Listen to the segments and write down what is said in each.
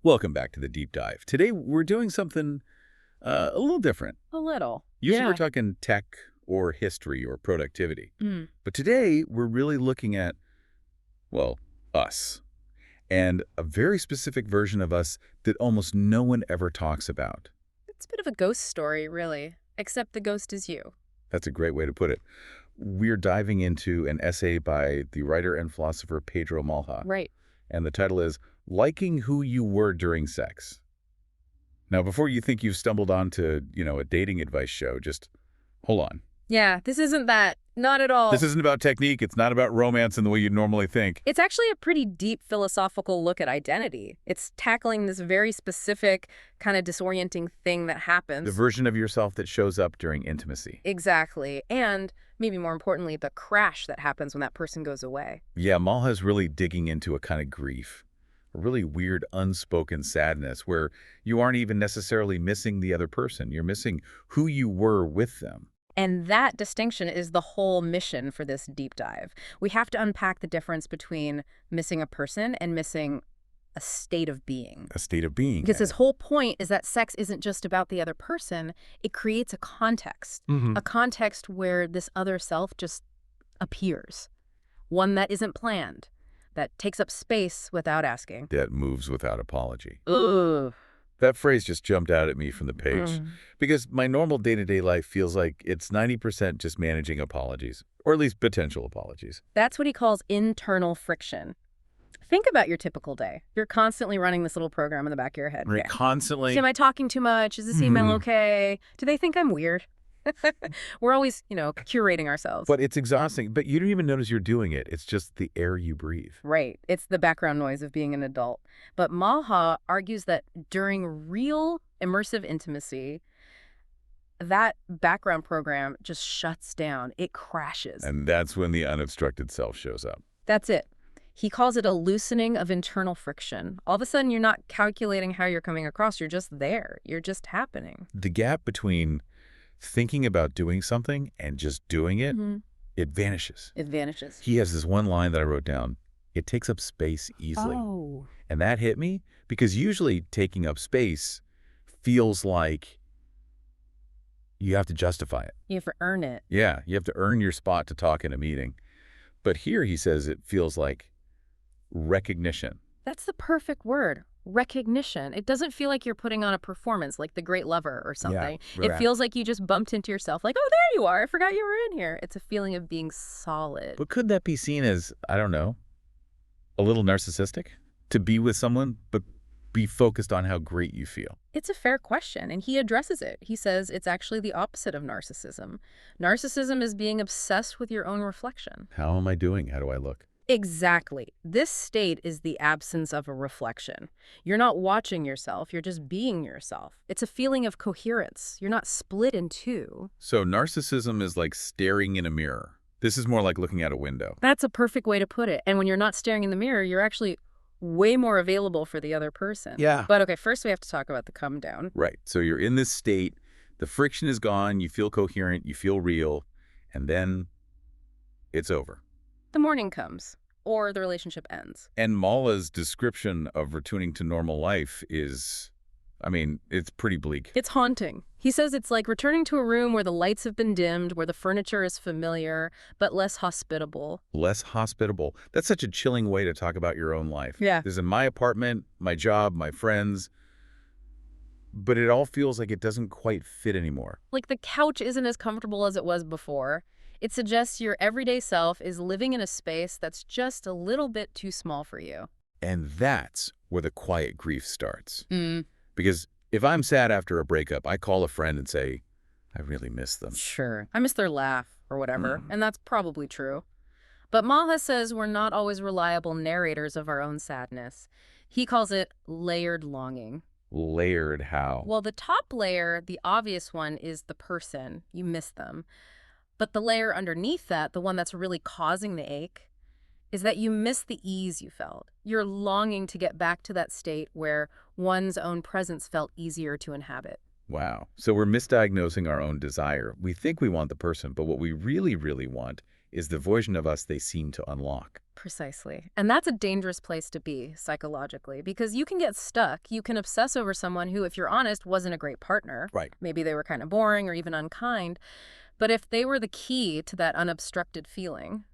Welcome back to the deep dive. Today we're doing something a little different. A little. Usually Yeah. we're talking tech or history or productivity. Mm. But today we're really looking at, well, us. And a very specific version of us that almost no one ever talks about. It's a bit of a ghost story, really. Except the ghost is you. That's a great way to put it. We're diving into an essay by the writer and philosopher Pedro Malha. Right. And the title is Liking Who You Were During Sex. Now, before you think you've stumbled onto, a dating advice show, just hold on. Yeah, this isn't that. Not at all. This isn't about technique. It's not about romance in the way you'd normally think. It's actually a pretty deep philosophical look at identity. It's tackling this very specific, kind of disorienting thing that happens. The version of yourself that shows up during intimacy. Exactly. And maybe more importantly, the crash that happens when that person goes away. Yeah, Malha's really digging into a kind of grief. A really weird, unspoken sadness where you aren't even necessarily missing the other person. You're missing who you were with them. And that distinction is the whole mission for this deep dive. We have to unpack the difference between missing a person and missing a state of being. A state of being. Because his whole point is that sex isn't just about the other person. It creates a context. A context where this other self just appears. One that isn't planned. That takes up space without asking. That moves without apology. Ugh. That phrase just jumped out at me from the page. Because my normal day-to-day life feels like it's 90% just managing apologies, or at least potential apologies. That's what he calls internal friction. Think about your typical day. You're constantly running this little program in the back of your head. Right, Yeah. constantly. Am I talking too much? Is this email okay? Do they think I'm weird? We're always, curating ourselves. But it's exhausting. But you don't even notice you're doing it. It's just the air you breathe. Right. It's the background noise of being an adult. But Malha argues that during real immersive intimacy, that background program just shuts down. It crashes. And that's when the unobstructed self shows up. That's it. He calls it a loosening of internal friction. All of a sudden, you're not calculating how you're coming across. You're just there. You're just happening. The gap between thinking about doing something and just doing it, it vanishes. It vanishes. He has this one line that I wrote down. It takes up space easily. Oh. And that hit me because usually taking up space feels like you have to justify it. You have to earn it. Yeah, you have to earn your spot to talk in a meeting. But here he says it feels like recognition. That's the perfect word. Recognition. It doesn't feel like you're putting on a performance like The Great Lover or something. Yeah, it feels like you just bumped into yourself like, oh, there you are. I forgot you were in here. It's a feeling of being solid. But could that be seen as, I don't know, a little narcissistic? To be with someone, but be focused on how great you feel? It's a fair question, and he addresses it. He says it's actually the opposite of narcissism. Narcissism is being obsessed with your own reflection. How am I doing? How do I look? Exactly. This state is the absence of a reflection. You're not watching yourself, you're just being yourself. It's a feeling of coherence. You're not split in two. So narcissism is like staring in a mirror. This is more like looking out a window. That's a perfect way to put it. And when you're not staring in the mirror, you're actually way more available for the other person. Yeah. But okay, first we have to talk about the come down. Right. So you're in this state, the friction is gone, you feel coherent, you feel real, and then it's over. The morning comes, or the relationship ends. And Mala's description of returning to normal life is, it's pretty bleak. It's haunting. He says it's like returning to a room where the lights have been dimmed, where the furniture is familiar, but less hospitable. Less hospitable. That's such a chilling way to talk about your own life. Yeah. This is my apartment, my job, my friends, but it all feels like it doesn't quite fit anymore. Like the couch isn't as comfortable as it was before. It suggests your everyday self is living in a space that's just a little bit too small for you. And that's where the quiet grief starts. Because if I'm sad after a breakup, I call a friend and say, I really miss them. Sure. I miss their laugh or whatever, and that's probably true. But Malha says we're not always reliable narrators of our own sadness. He calls it layered longing. Layered how? Well, the top layer, the obvious one, is the person. You miss them. But the layer underneath that, the one that's really causing the ache, is that you miss the ease you felt. You're longing to get back to that state where one's own presence felt easier to inhabit. Wow. So we're misdiagnosing our own desire. We think we want the person, but what we really, really want is the version of us they seem to unlock. Precisely. And that's a dangerous place to be psychologically because you can get stuck. You can obsess over someone who, if you're honest, wasn't a great partner. Right. Maybe they were kind of boring or even unkind. But if they were the key to that unobstructed feeling,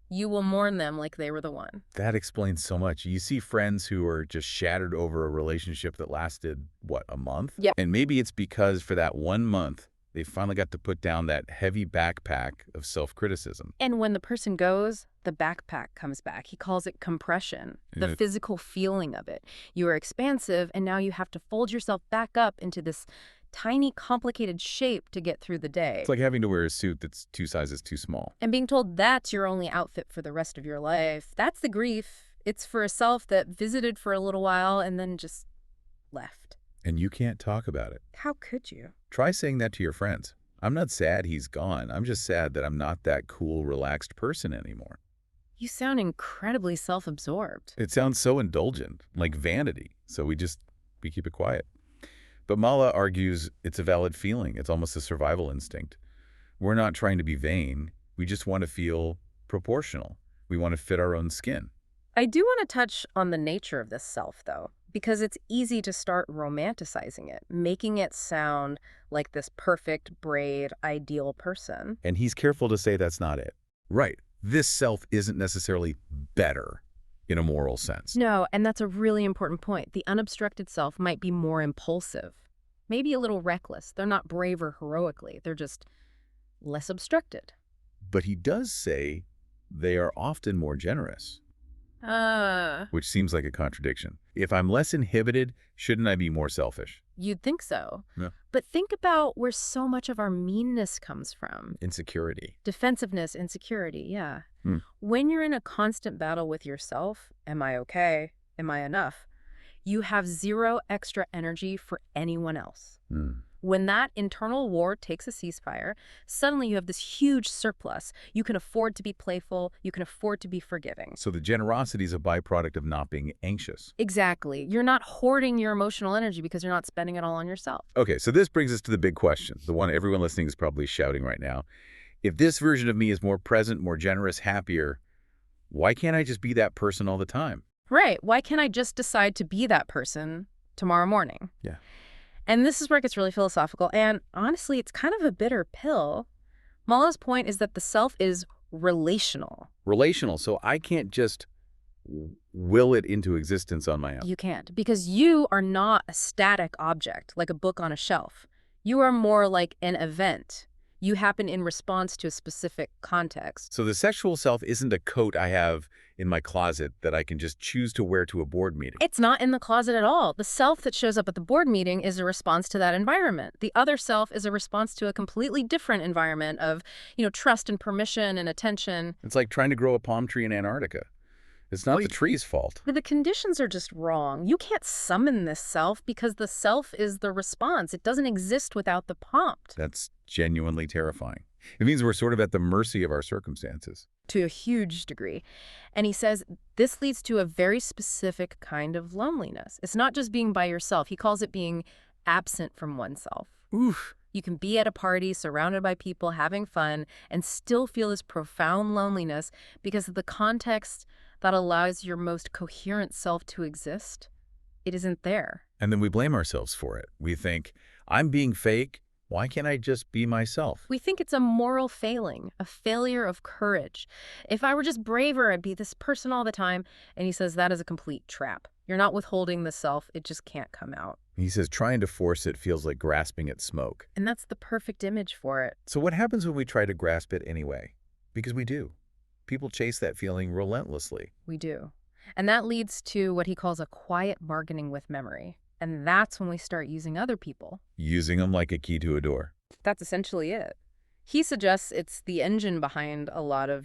you will mourn them like they were the one. That explains so much. You see friends who are just shattered over a relationship that lasted, what, a month? Yeah. And maybe it's because for that 1 month, they finally got to put down that heavy backpack of self-criticism. And when the person goes, the backpack comes back. He calls it compression, the Yeah. physical feeling of it. You are expansive, and now you have to fold yourself back up into this tiny, complicated shape to get through the day. It's like having to wear a suit that's 2 sizes too small. And being told that's your only outfit for the rest of your life. That's the grief. It's for a self that visited for a little while and then just left. And you can't talk about it. How could you? Try saying that to your friends. I'm not sad he's gone. I'm just sad that I'm not that cool, relaxed person anymore. You sound incredibly self-absorbed. It sounds so indulgent, like vanity. So we keep it quiet. But Mala argues it's a valid feeling. It's almost a survival instinct. We're not trying to be vain. We just want to feel proportional. We want to fit our own skin. I do want to touch on the nature of this self, though, because it's easy to start romanticizing it, making it sound like this perfect, brave, ideal person. And he's careful to say that's not it. Right. This self isn't necessarily better in a moral sense. No, and that's a really important point. The unobstructed self might be more impulsive, maybe a little reckless. They're not brave or heroically. They're just less obstructed. But he does say they are often more generous, which seems like a contradiction. If I'm less inhibited, shouldn't I be more selfish? You'd think so. Yeah. But think about where so much of our meanness comes from. Insecurity. Defensiveness, insecurity, yeah. Hmm. When you're in a constant battle with yourself, am I okay? Am I enough? You have zero extra energy for anyone else. When that internal war takes a ceasefire, suddenly you have this huge surplus. You can afford to be playful. You can afford to be forgiving. So the generosity is a byproduct of not being anxious. Exactly. You're not hoarding your emotional energy because you're not spending it all on yourself. Okay, so this brings us to the big question, the one everyone listening is probably shouting right now. If this version of me is more present, more generous, happier, why can't I just be that person all the time? Right. Why can't I just decide to be that person tomorrow morning? Yeah. And this is where it gets really philosophical. And honestly, it's kind of a bitter pill. Mala's point is that the self is relational. Relational, so I can't just will it into existence on my own. You can't, because you are not a static object, like a book on a shelf. You are more like an event. You happen in response to a specific context. So the sexual self isn't a coat I have in my closet that I can just choose to wear to a board meeting. It's not in the closet at all. The self that shows up at the board meeting is a response to that environment. The other self is a response to a completely different environment of, trust and permission and attention. It's like trying to grow a palm tree in Antarctica. It's not the tree's fault. The conditions are just wrong. You can't summon this self because the self is the response. It doesn't exist without the prompt. That's genuinely terrifying. It means we're sort of at the mercy of our circumstances. To a huge degree. And he says this leads to a very specific kind of loneliness. It's not just being by yourself. He calls it being absent from oneself. Oof. You can be at a party surrounded by people having fun and still feel this profound loneliness because of the context that allows your most coherent self to exist. It isn't there. And then we blame ourselves for it. We think, I'm being fake. Why can't I just be myself? We think it's a moral failing, a failure of courage. If I were just braver, I'd be this person all the time. And he says that is a complete trap. You're not withholding the self. It just can't come out. He says trying to force it feels like grasping at smoke. And that's the perfect image for it. So what happens when we try to grasp it anyway? Because we do. People chase that feeling relentlessly. We do. And that leads to what he calls a quiet bargaining with memory. And that's when we start using other people. Using them like a key to a door. That's essentially it. He suggests it's the engine behind a lot of,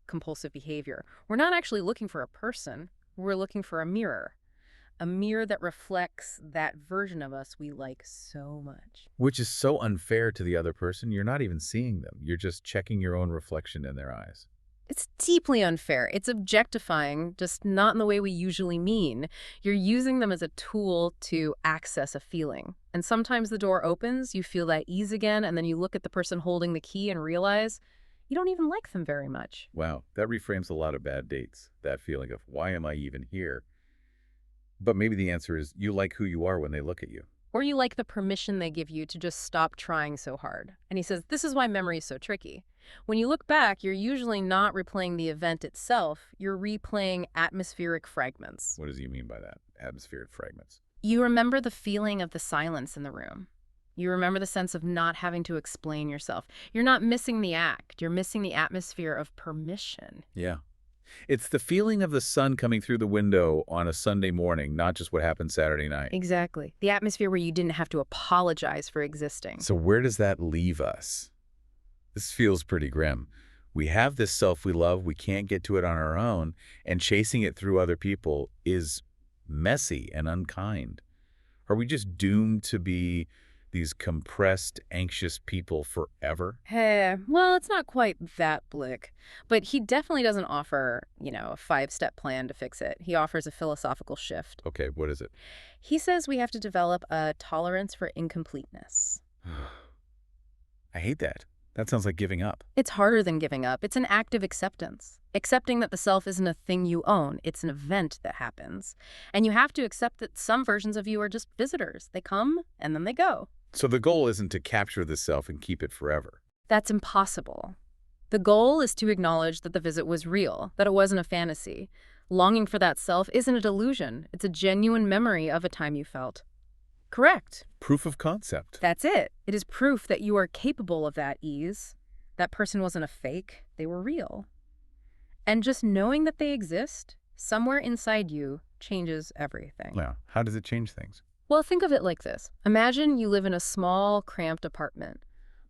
compulsive behavior. We're not actually looking for a person. We're looking for a mirror that reflects that version of us we like so much. Which is so unfair to the other person. You're not even seeing them. You're just checking your own reflection in their eyes. It's deeply unfair. It's objectifying, just not in the way we usually mean. You're using them as a tool to access a feeling. And sometimes the door opens, you feel that ease again, and then you look at the person holding the key and realize You don't even like them very much. Wow, that reframes a lot of bad dates, that feeling of, why am I even here? But maybe the answer is you like who you are when they look at you. Or you like the permission they give you to just stop trying so hard. And he says, this is why memory is so tricky. When you look back, you're usually not replaying the event itself. You're replaying atmospheric fragments. What does he mean by that? Atmospheric fragments. You remember the feeling of the silence in the room. You remember the sense of not having to explain yourself. You're not missing the act. You're missing the atmosphere of permission. Yeah. It's the feeling of the sun coming through the window on a Sunday morning, not just what happened Saturday night. Exactly. The atmosphere where you didn't have to apologize for existing. So where does that leave us? This feels pretty grim. We have this self we love, we can't get to it on our own, and chasing it through other people is messy and unkind. Are we just doomed to be these compressed, anxious people forever? Well, it's not quite that bleak. But he definitely doesn't offer, a 5-step plan to fix it. He offers a philosophical shift. Okay, what is it? He says we have to develop a tolerance for incompleteness. I hate that. That sounds like giving up. It's harder than giving up. It's an active acceptance. Accepting that the self isn't a thing you own. It's an event that happens. And you have to accept that some versions of you are just visitors. They come and then they go. So the goal isn't to capture the self and keep it forever. That's impossible. The goal is to acknowledge that the visit was real, that it wasn't a fantasy. Longing for that self isn't a delusion. It's a genuine memory of a time you felt. Correct. Proof of concept. That's it. It is proof that you are capable of that ease. That person wasn't a fake. They were real. And just knowing that they exist, somewhere inside you, changes everything. Now, how does it change things? Well, think of it like this. Imagine you live in a small, cramped apartment,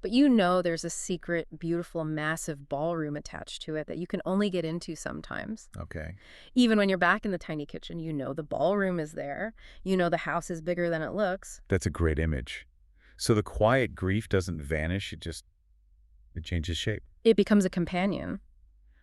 but you know there's a secret, beautiful, massive ballroom attached to it that you can only get into sometimes. Okay. Even when you're back in the tiny kitchen, you know the ballroom is there. You know the house is bigger than it looks. That's a great image. So the quiet grief doesn't vanish, it changes shape. It becomes a companion.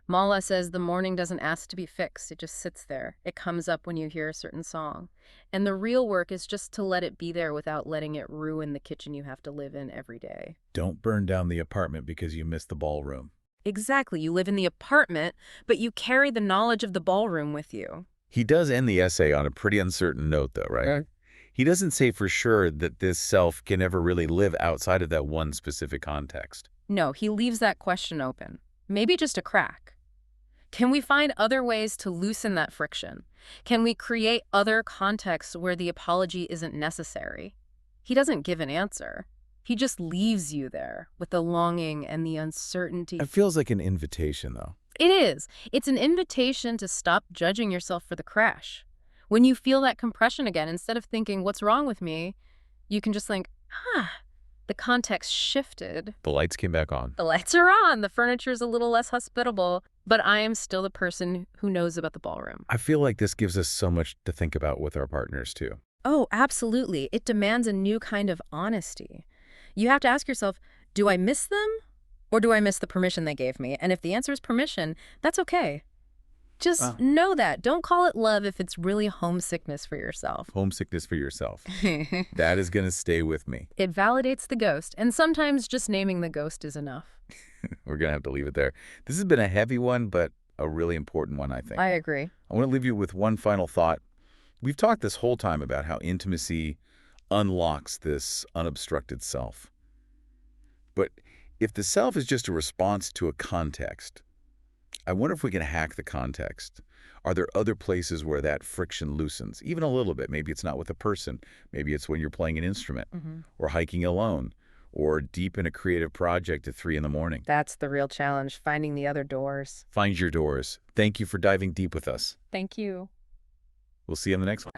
Mala says the morning doesn't ask to be fixed. It just sits there. It comes up when you hear a certain song. And the real work is just to let it be there without letting it ruin the kitchen you have to live in every day. Don't burn down the apartment because you missed the ballroom. Exactly. You live in the apartment, but you carry the knowledge of the ballroom with you. He does end the essay on a pretty uncertain note, though, right? He doesn't say for sure that this self can ever really live outside of that one specific context. No, he leaves that question open. Maybe just a crack. Can we find other ways to loosen that friction? Can we create other contexts where the apology isn't necessary? He doesn't give an answer. He just leaves you there with the longing and the uncertainty. It feels like an invitation, though. It is. It's an invitation to stop judging yourself for the crash. When you feel that compression again, instead of thinking, what's wrong with me, you can just think, the context shifted. The lights came back on. The lights are on. The furniture's a little less hospitable, but I am still the person who knows about the ballroom. I feel like this gives us so much to think about with our partners, too. Oh, absolutely. It demands a new kind of honesty. You have to ask yourself, do I miss them? Or do I miss the permission they gave me? And if the answer is permission, that's okay. Just know that. Don't call it love if it's really homesickness for yourself. Homesickness for yourself. That is going to stay with me. It validates the ghost, and sometimes just naming the ghost is enough. We're going to have to leave it there. This has been a heavy one, but a really important one, I think. I agree. I want to leave you with one final thought. We've talked this whole time about how intimacy unlocks this unobstructed self. But if the self is just a response to a context, I wonder if we can hack the context. Are there other places where that friction loosens, even a little bit? Maybe it's not with a person. Maybe it's when you're playing an instrument or hiking alone or deep in a creative project at 3 in the morning. That's the real challenge, finding the other doors. Find your doors. Thank you for diving deep with us. Thank you. We'll see you in the next one.